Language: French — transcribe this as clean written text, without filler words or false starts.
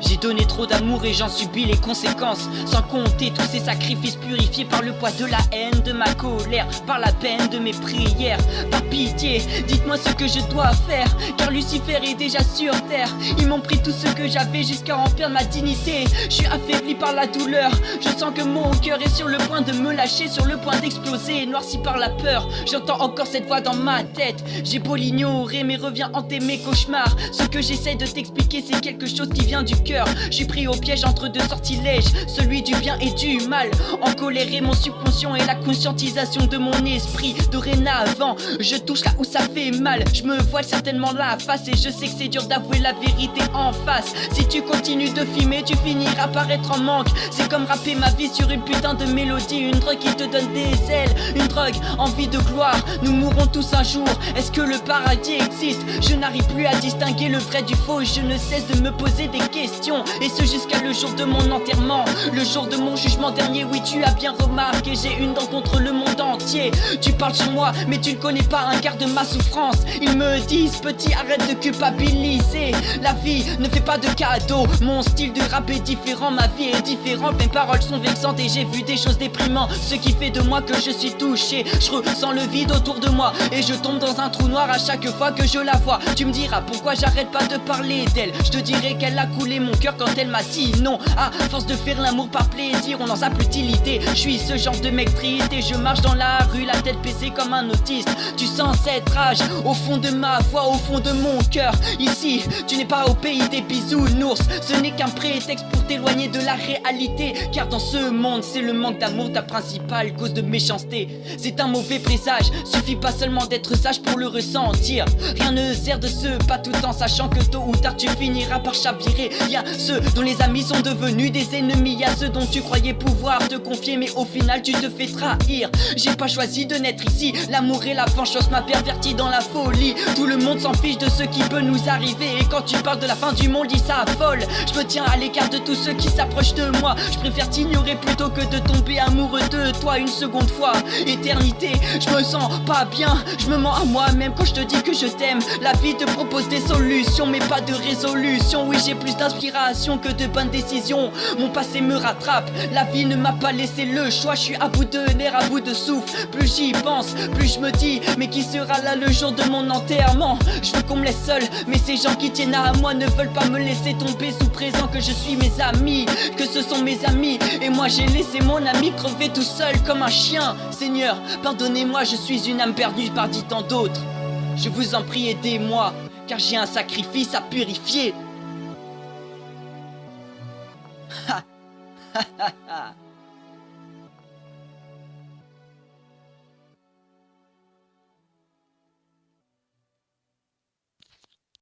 J'ai donné trop d'amour et j'en subis les conséquences. Sans compter tous ces sacrifices purifiés par le poids de la haine, de ma colère, par la peine de mes prières. Par pitié, dites-moi ce que je dois faire, car Lucifer est déjà sur terre. Ils m'ont pris tout ce que j'avais jusqu'à en perdre ma dignité. Je suis affaibli par la douleur, je sens que mon cœur est sur le point de me lâcher, sur le point d'exploser, noirci par la peur. J'entends encore cette voix dans ma tête. J'ai beau l'ignorer mais reviens hanter mes cauchemars. Ce que j'essaie de t'expliquer c'est quelque chose qui vient du cœur. Je suis pris au piège entre deux sortilèges, celui du bien et du mal. En colère et mon subconscient et la conscientisation de mon esprit. Dorénavant, je touche là où ça fait mal. Je me voile certainement la face et je sais que c'est dur d'avouer la vérité en face. Si tu continues de filmer, tu finiras par être en manque. C'est comme rapper ma vie sur une putain de mélodie. Une drogue qui te donne des ailes, une drogue, envie de gloire. Nous mourrons tous un jour, est-ce que le paradis existe? Je n'arrive plus à distinguer le vrai du faux. Je ne cesse de me poser des questions, et ce jusqu'à le jour de mon enterrement, le jour de mon jugement dernier. Oui, tu as bien remarqué, j'ai une dent contre le monde entier. Tu parles sur moi, mais tu ne connais pas un quart de ma souffrance. Ils me disent, petit, arrête de culpabiliser. La vie ne fait pas de cadeaux. Mon style de rap est différent, ma vie est différente. Mes paroles sont vexantes et j'ai vu des choses déprimantes. Ce qui fait de moi que je suis touché. Je ressens le vide autour de moi et je tombe dans un trou noir à chaque fois que je la vois. Tu me diras pourquoi j'arrête pas de parler d'elle. Je te dirai qu'elle a coulé mon cœur quand elle m'a dit non. À force de faire l'amour par plaisir, on n'en sait plus utilité. Je suis ce genre de mec triste et je marche dans la rue la tête baissée comme un autiste. Tu sens cette rage au fond de ma voix, au fond de mon cœur. Ici, tu n'es pas au pays des bisounours. Ce n'est qu'un prétexte pour t'éloigner de la réalité. Car dans ce monde, c'est le manque d'amour ta principale cause de méchanceté. C'est un mauvais présage, suffit pas seulement d'être sage pour le ressentir. Rien ne sert de se battre tout en sachant que tôt ou tard tu finiras par chavirer. Y'a ceux dont les amis sont devenus des ennemis, y'a ceux dont tu croyais pouvoir te confier mais au final tu te fais trahir. J'ai pas choisi de naître ici, l'amour et la vengeance m'a perverti dans la folie. Tout le monde s'en fiche de ce qui peut nous arriver, et quand tu parles de la fin du monde, dis ça folle. Je me tiens à l'écart de tous ceux qui s'approchent de moi. Je préfère t'ignorer plutôt que de tomber amoureux de toi une seconde fois. Éternité, je me sens pas bien, je me mens à moi-même quand je te dis que je t'aime. La vie te propose des solutions mais pas de résolution. Oui, j'ai plus d'inspiration que de bonnes décisions. Mon passé me rattrape, la vie ne m'a pas laissé le choix. Je suis à bout de nerfs, à bout de souffle. Plus j'y pense, plus je me dis mais qui sera là le jour de mon enterrement? Je veux qu'on me laisse seul, mais ces gens qui tiennent à moi ne veulent pas me laisser tomber sous présent que je suis mes amis, que ce sont mes amis. Et moi j'ai laissé mon ami crever tout seul comme un chien. Seigneur, pardonnez-moi, je suis une âme perdue parmi tant d'autres. Je vous en prie, aidez-moi, car j'ai un sacrifice à purifier. Ha ha ha ha.